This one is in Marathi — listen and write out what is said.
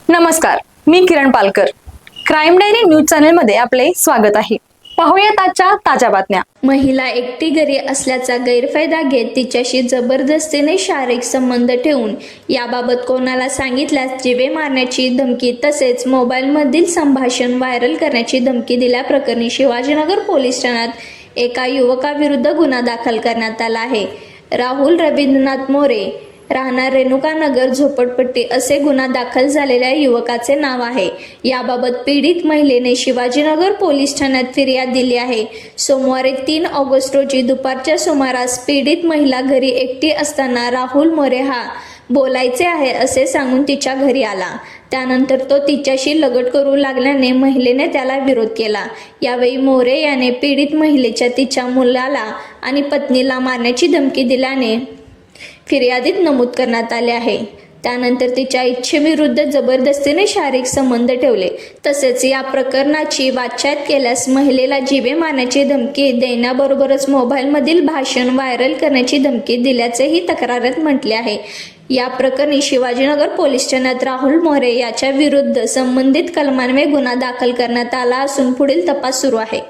नमस्कार, मी Kiran Palkar. Crime diary news channel मध्ये आपले स्वागत आहे. पाहूयात आजच्या ताज्या बातम्या. महिला एकटी घरी असल्याचा गैरफायदा घेत तिच्याशी जबरदस्तीने शारीरिक संबंध ठेवून याबाबत कोणाला सांगितल्यास जीवे मारण्याची धमकी तसेच मोबाईलमधील संभाषण व्हायरल करण्याची धमकी दिल्याप्रकरणी शिवाजीनगर पोलीस ठाण्यात एका युवकाविरुद्ध गुन्हा दाखल करण्यात आला आहे. राहुल रवींद्रनाथ मोरे, राहणार रेणुकानगर झोपडपट्टी असे गुन्हा दाखल झालेल्या युवकाचे नाव आहे. याबाबत पीडित महिलेने शिवाजीनगर पोलीस ठाण्यात फिर्याद दिली आहे. सोमवारी 3 ऑगस्ट रोजी दुपारच्या सुमारास पीडित महिला घरी एकटी असताना राहुल मोरे हा बोलायचे आहे असे सांगून तिच्या घरी आला. त्यानंतर तो तिच्याशी लगट करू लागल्याने महिलेने त्याला विरोध केला. यावेळी मोरे याने पीडित महिलेच्या तिच्या मुलाला आणि पत्नीला मारण्याची धमकी दिल्याने फिर्यादीत नमूद करण्यात आले आहे. त्यानंतर तिच्या इच्छेविरुद्ध जबरदस्तीने शारीरिक संबंध ठेवले तसेच या प्रकरणाची वाच्यता केल्यास महिलेला जीवे मारण्याची धमकी देण्याबरोबरच मोबाईलमधील भाषण व्हायरल करण्याची धमकी दिल्याचेही तक्रारीत म्हटले आहे. या प्रकरणी शिवाजीनगर पोलीस ठाण्यात राहुल मोरे याच्या विरुद्ध संबंधित कलमान्वये गुन्हा दाखल करण्यात आला असून पुढील तपास सुरू आहे.